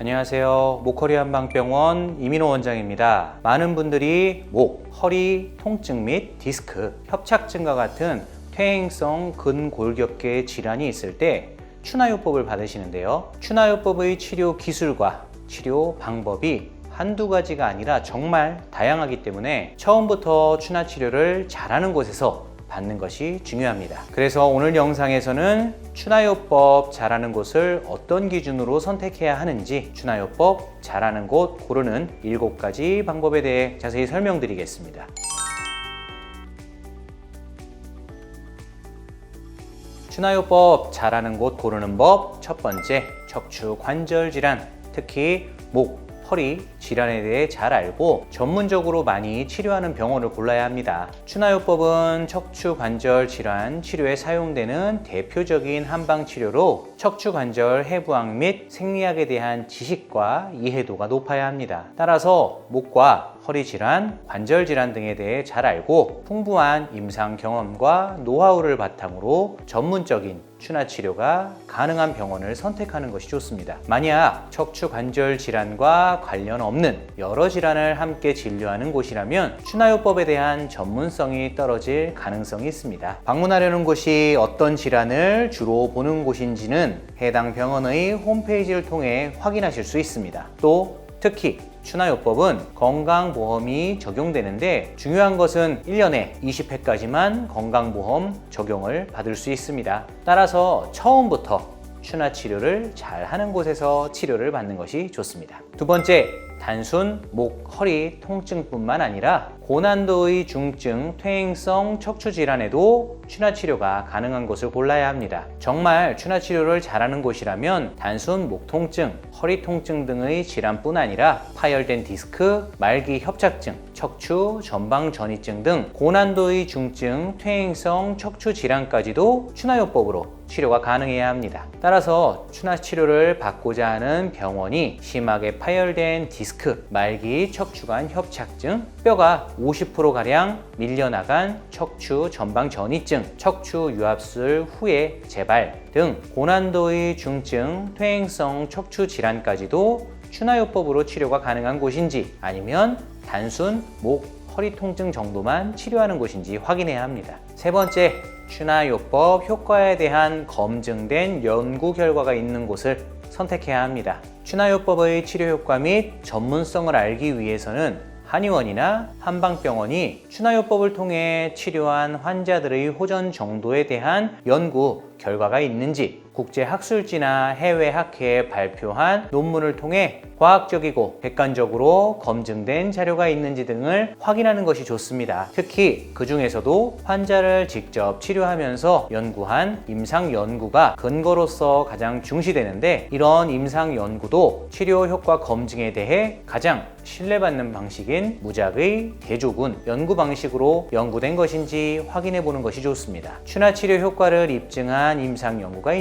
안녕하세요. 목허리 한방병원 이민호 원장입니다. 많은 분들이 목, 허리 통증 및 디스크, 협착증과 같은 퇴행성 근골격계 질환이 있을 때 추나요법을 받으시는데요. 추나요법의 치료 기술과 치료 방법이 한두 가지가 아니라 정말 다양하기 때문에 처음부터 추나 치료를 잘하는 곳에서 받는 것이 중요합니다. 그래서 오늘 영상에서는 추나요법 잘하는 곳을 어떤 기준으로 선택해야 하는지, 추나요법 잘하는 곳 고르는 7가지 방법에 대해 자세히 설명드리겠습니다. 추나요법 잘하는 곳 고르는 법, 첫 번째, 척추 관절 질환, 특히 목, 허리 질환에 대해 잘 알고 전문적으로 많이 치료하는 병원을 골라야 합니다. 추나요법은 척추 관절 질환 치료에 사용되는 대표적인 한방 치료로 척추 관절 해부학 및 생리학에 대한 지식과 이해도가 높아야 합니다. 따라서 목과 허리 질환, 관절 질환 등에 대해 잘 알고 풍부한 임상 경험과 노하우를 바탕으로 전문적인 추나 치료가 가능한 병원을 선택하는 것이 좋습니다. 만약 척추 관절 질환과 관련 없는 여러 질환을 함께 진료하는 곳이라면 추나요법에 대한 전문성이 떨어질 가능성이 있습니다. 방문하려는 곳이 어떤 질환을 주로 보는 곳인지는 해당 병원의 홈페이지를 통해 확인하실 수 있습니다. 또 특히 추나요법은 건강보험이 적용되는데 중요한 것은 1년에 20회까지만 건강보험 적용을 받을 수 있습니다. 따라서 처음부터 추나 치료를 잘 하는 곳에서 치료를 받는 것이 좋습니다. 두 번째, 단순 목, 허리 통증뿐만 아니라 고난도의 중증, 퇴행성 척추 질환에도 추나 치료가 가능한 곳을 골라야 합니다. 정말 추나 치료를 잘하는 곳이라면 단순 목 통증, 허리 통증 등의 질환뿐 아니라 파열된 디스크, 말기 협착증, 척추 전방 전이증 등 고난도의 중증, 퇴행성 척추 질환까지도 추나요법으로 치료가 가능해야 합니다. 따라서 추나 치료를 받고자 하는 병원이 심하게 파열된 디스크, 말기 척추관 협착증, 뼈가 50%가량 밀려나간 척추 전방 전이증, 척추 유압술 후에 재발 등 고난도의 중증, 퇴행성 척추 질환까지도 추나요법으로 치료가 가능한 곳인지, 아니면 단순 목, 허리 통증 정도만 치료하는 곳인지 확인해야 합니다. 세 번째, 추나요법 효과에 대한 검증된 연구 결과가 있는 곳을 선택해야 합니다. 추나요법의 치료 효과 및 전문성을 알기 위해서는 한의원이나 한방병원이 추나요법을 통해 치료한 환자들의 호전 정도에 대한 연구 결과가 있는지, 국제학술지나 해외 학회에 발표한 논문을 통해 과학적이고 객관적으로 검증된 자료가 있는지 등을 확인하는 것이 좋습니다. 특히 그 중에서도 환자를 직접 치료하면서 연구한 임상 연구가 근거로서 가장 중시되는데, 이런 임상 연구도 치료 효과 검증에 대해 가장 신뢰받는 방식인 무작의 대조군 연구 방식으로 연구된 것인지 확인해 보는 것이 좋습니다. 추나 치료 효과를 입증한 임상 연구가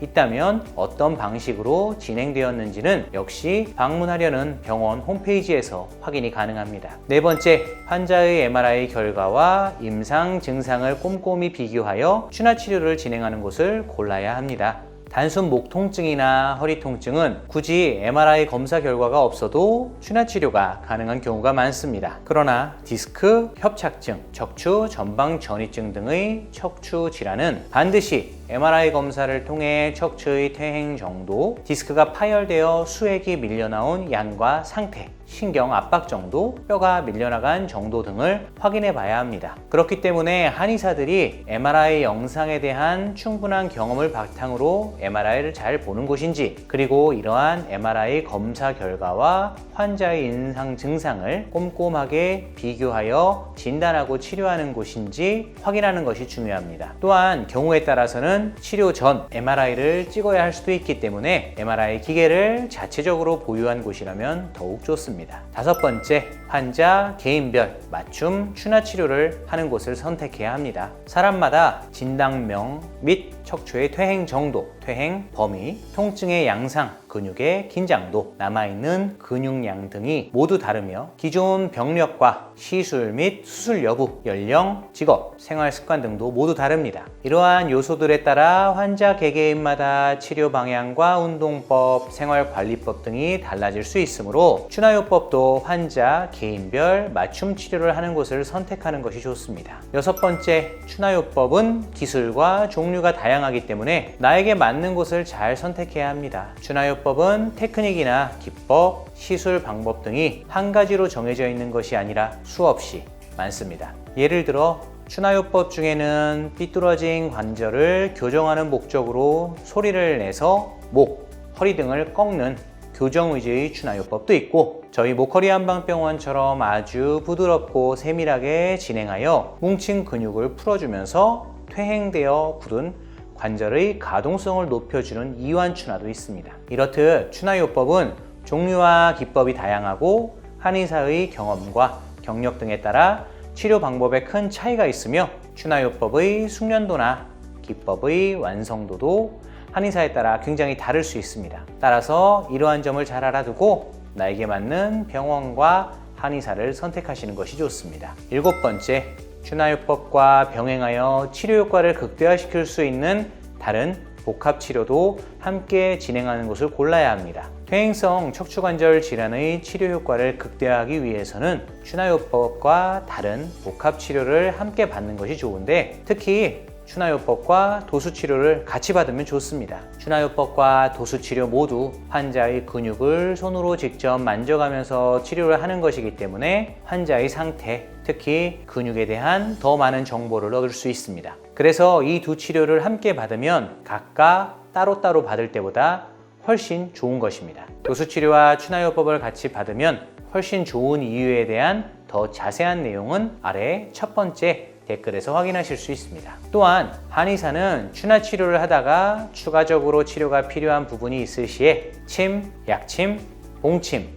있다면 어떤 방식으로 진행되었는지는 역시 방문하려는 병원 홈페이지에서 확인이 가능합니다. 네 번째, 환자의 MRI 결과와 임상 증상을 꼼꼼히 비교하여 추나 치료를 진행하는 곳을 골라야 합니다. 단순 목 통증이나 허리 통증은 굳이 MRI 검사 결과가 없어도 추나 치료가 가능한 경우가 많습니다. 그러나 디스크, 협착증, 척추 전방 전이증 등의 척추 질환은 반드시 MRI 검사를 통해 척추의 퇴행 정도, 디스크가 파열되어 수액이 밀려나온 양과 상태, 신경 압박 정도, 뼈가 밀려나간 정도 등을 확인해 봐야 합니다. 그렇기 때문에 한의사들이 MRI 영상에 대한 충분한 경험을 바탕으로 MRI를 잘 보는 곳인지, 그리고 이러한 MRI 검사 결과와 환자의 임상 증상을 꼼꼼하게 비교하여 진단하고 치료하는 곳인지 확인하는 것이 중요합니다. 또한 경우에 따라서는 치료 전 MRI를 찍어야 할 수도 있기 때문에 MRI 기계를 자체적으로 보유한 곳이라면 더욱 좋습니다. 다섯 번째, 환자 개인별 맞춤 추나 치료를 하는 곳을 선택해야 합니다. 사람마다 진단명 및 척추의 퇴행 정도, 퇴행 범위, 통증의 양상, 근육의 긴장도, 남아있는 근육량 등이 모두 다르며 기존 병력과 시술 및 수술 여부, 연령, 직업, 생활 습관 등도 모두 다릅니다. 이러한 요소들에 따라 환자 개개인마다 치료 방향과 운동법, 생활관리법 등이 달라질 수 있으므로 추나요법도 환자 개인별 맞춤 치료를 하는 곳을 선택하는 것이 좋습니다. 여섯 번째, 추나요법은 기술과 종류가 다양하기 때문에 나에게 맞는 곳을 잘 선택해야 합니다. 추나요법은 테크닉이나 기법, 시술 방법 등이 한 가지로 정해져 있는 것이 아니라 수없이 많습니다. 예를 들어 추나요법 중에는 삐뚤어진 관절을 교정하는 목적으로 소리를 내서 목, 허리 등을 꺾는 교정 위주의 추나요법도 있고, 저희 목허리 한방병원처럼 아주 부드럽고 세밀하게 진행하여 뭉친 근육을 풀어주면서 퇴행되어 굳은 관절의 가동성을 높여주는 이완 추나도 있습니다. 이렇듯 추나요법은 종류와 기법이 다양하고 한의사의 경험과 경력 등에 따라 치료 방법에 큰 차이가 있으며 추나요법의 숙련도나 기법의 완성도도 한의사에 따라 굉장히 다를 수 있습니다. 따라서 이러한 점을 잘 알아두고 나에게 맞는 병원과 한의사를 선택하시는 것이 좋습니다. 일곱 번째, 추나요법과 병행하여 치료 효과를 극대화시킬 수 있는 다른 복합치료도 함께 진행하는 곳을 골라야 합니다. 퇴행성 척추관절 질환의 치료 효과를 극대화하기 위해서는 추나요법과 다른 복합치료를 함께 받는 것이 좋은데, 특히 추나요법과 도수치료를 같이 받으면 좋습니다. 추나요법과 도수치료 모두 환자의 근육을 손으로 직접 만져가면서 치료를 하는 것이기 때문에 환자의 상태, 특히 근육에 대한 더 많은 정보를 얻을 수 있습니다. 그래서 이 두 치료를 함께 받으면 각각 따로따로 받을 때보다 훨씬 좋은 것입니다. 도수치료와 추나요법을 같이 받으면 훨씬 좋은 이유에 대한 더 자세한 내용은 아래 첫 번째 댓글에서 확인하실 수 있습니다. 또한 한의사는 추나 치료를 하다가 추가적으로 치료가 필요한 부분이 있을 시에 침, 약침, 봉침,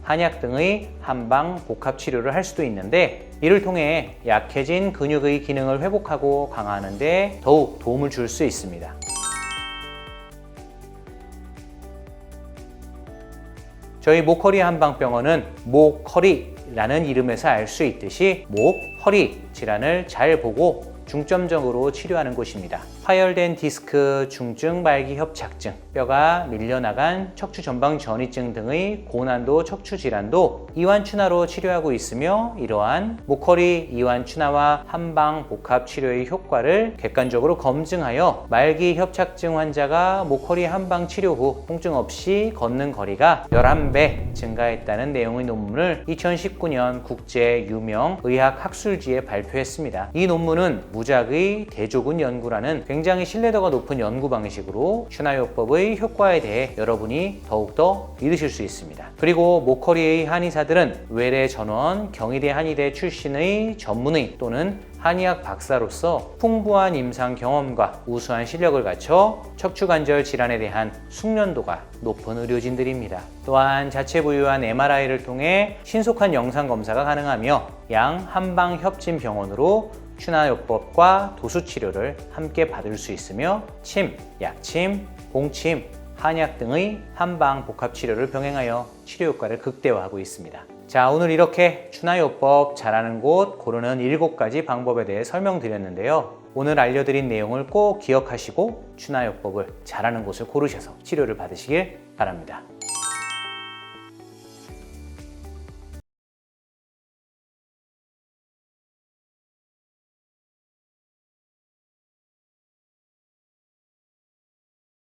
한약 등의 한방 복합 치료를 할 수도 있는데, 이를 통해 약해진 근육의 기능을 회복하고 강화하는 데 더욱 도움을 줄 수 있습니다. 저희 목허리 한방병원은 목허리라는 이름에서 알 수 있듯이 목, 허리 질환을 잘 보고 중점적으로 치료하는 곳입니다. 파열된 디스크, 중증 말기 협착증, 뼈가 밀려나간 척추 전방 전이증 등의 고난도 척추 질환도 이완 추나로 치료하고 있으며, 이러한 목허리 이완 추나와 한방 복합 치료의 효과를 객관적으로 검증하여 말기 협착증 환자가 목허리 한방 치료 후 통증 없이 걷는 거리가 11배 증가했다는 내용의 논문을 2019년 국제 유명 의학 학술지에 발표했습니다. 이 논문은 무작의 대조군 연구라는 굉장히 신뢰도가 높은 연구 방식으로 추나요법의 효과에 대해 여러분이 더욱더 믿으실 수 있습니다. 그리고 목허리의 한의사들은 외래 전원 경희대 한의대 출신의 전문의 또는 한의학 박사로서 풍부한 임상 경험과 우수한 실력을 갖춰 척추관절 질환에 대한 숙련도가 높은 의료진들입니다. 또한 자체 부유한 MRI를 통해 신속한 영상 검사가 가능하며 양 한방 협진 병원으로 추나요법과 도수치료를 함께 받을 수 있으며 침, 약침, 봉침, 한약 등의 한방 복합치료를 병행하여 치료 효과를 극대화하고 있습니다. 자, 오늘 이렇게 추나요법 잘하는 곳 고르는 7가지 방법에 대해 설명드렸는데요. 오늘 알려드린 내용을 꼭 기억하시고 추나요법을 잘하는 곳을 고르셔서 치료를 받으시길 바랍니다.